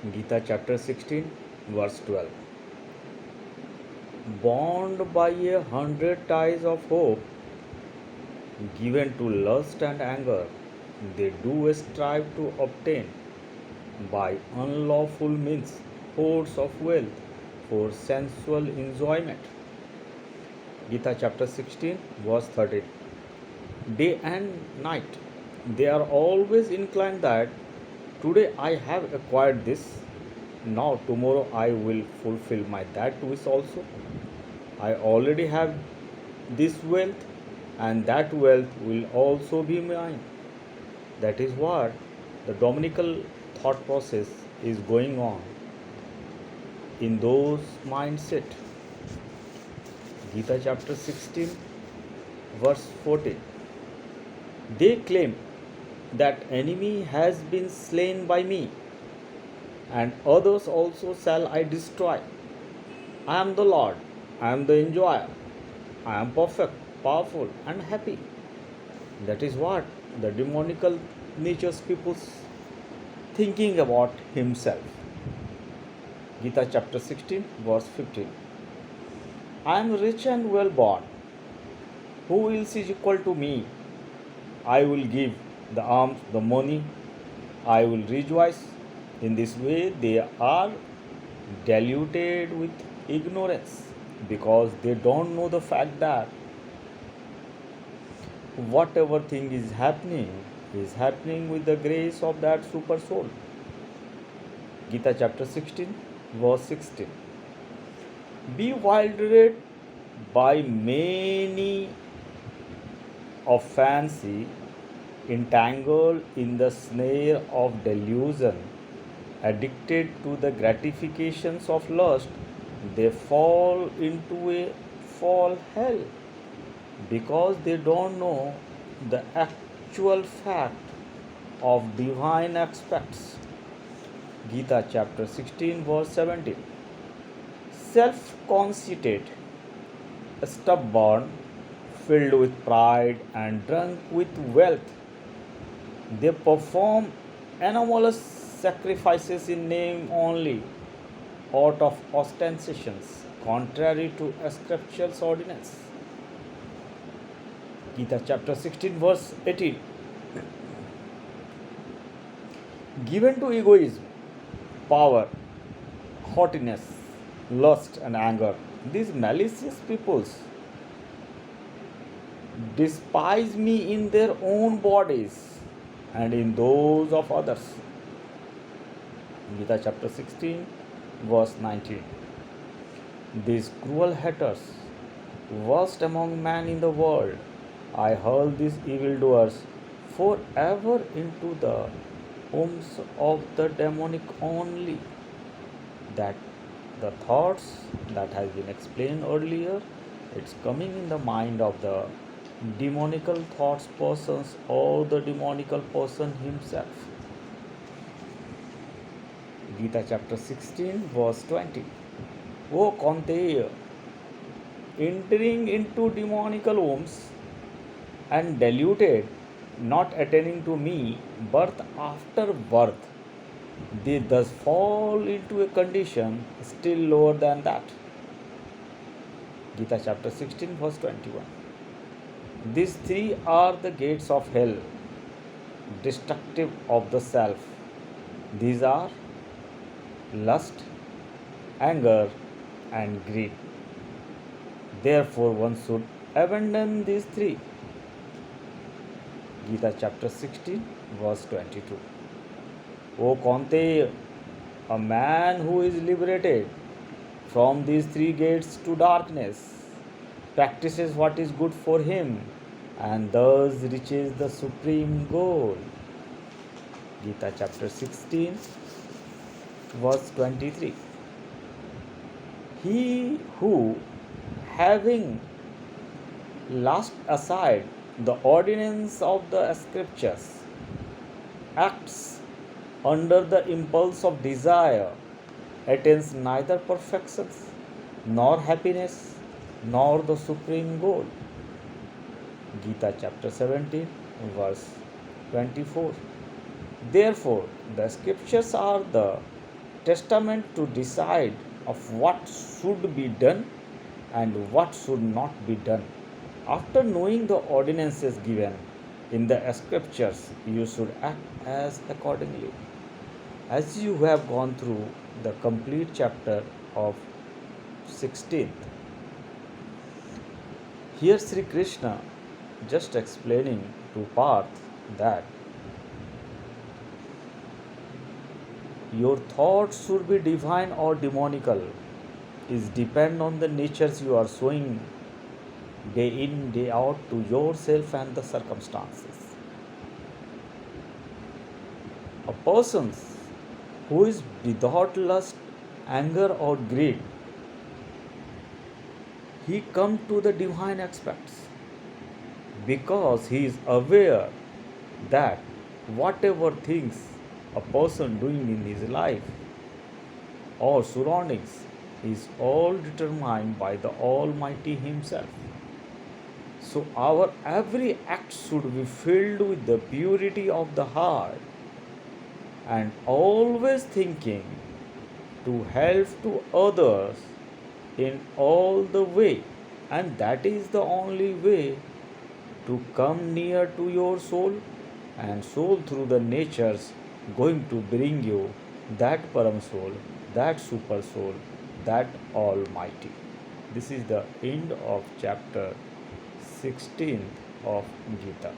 Gita chapter 16, verse 12. Bound by 100 ties of hope, given to lust and anger, they do strive to obtain by unlawful means hoards of wealth for sensual enjoyment. Gita chapter 16, verse 13. Day and night, they are always inclined that today I have acquired this, now tomorrow I will fulfill my that wish also. I already have this wealth, and that wealth will also be mine. That is what the dominical thought process is going on in those mindset. Gita chapter 16, verse 14. They claim that enemy has been slain by me, and others also shall I destroy. I am the Lord, I am the enjoyer, I am perfect, powerful, and happy. That is what the demonical nature's people's thinking about himself. Gita chapter 16, verse 15. I am rich and well born. Who else is equal to me? I will give the alms, the money. I will rejoice. In this way, they are diluted with ignorance because they don't know the fact that whatever thing is happening with the grace of that super soul. Gita chapter 16, verse 16. Bewildered by many of fancy, entangled in the snare of delusion, addicted to the gratifications of lust, they fall into a fall hell because they don't know the actual fact of divine aspects. Gita chapter 16, verse 17. Self conceited, stubborn, filled with pride, and drunk with wealth, they perform anomalous sacrifices in name only, out of ostentations, contrary to scripture's ordinance. Gita chapter 16, verse 18. Given to egoism, power, haughtiness, lust, and anger, these malicious peoples despise me in their own bodies and in those of others. Gita chapter 16, verse 19. These cruel haters, worst among men in the world, I hurl these evildoers forever into the homes of the demonic only. That the thoughts that has been explained earlier, it's coming in the mind of the demonical thoughts persons or the demonical person himself. Gita chapter 16, verse 20. O Kaunteya, entering into demonical homes and diluted, not attaining to me, birth after birth, they thus fall into a condition still lower than that. Gita chapter 16, verse 21. These three are the gates of hell, destructive of the self. These are lust, anger, and greed. Therefore, one should abandon these three. Gita chapter 16, verse 22. O Kaunteya, a man who is liberated from these three gates to darkness practices what is good for him and thus reaches the supreme goal. Gita chapter 16, verse 23. He who, having cast aside the ordinance of the scriptures, acts under the impulse of desire, attains neither perfections, nor happiness, nor the supreme goal. Gita chapter 17, verse 24. Therefore, the scriptures are the testament to decide of what should be done and what should not be done. After knowing the ordinances given in the scriptures, you should act as accordingly. As you have gone through the complete chapter of 16th, here Sri Krishna just explaining to Parth that your thoughts should be divine or demonical is depend on the natures you are showing day in day out to yourself and the circumstances. A person who is without lust, anger or greed, he come to the divine aspects because he is aware that whatever things a person doing in his life or surroundings is all determined by the Almighty Himself. So our every act should be filled with the purity of the heart and always thinking to help to others in all the way, and that is the only way to come near to your soul, and soul through the natures going to bring you that param soul, that super soul, that almighty. This is the end of chapter 16 of Gita.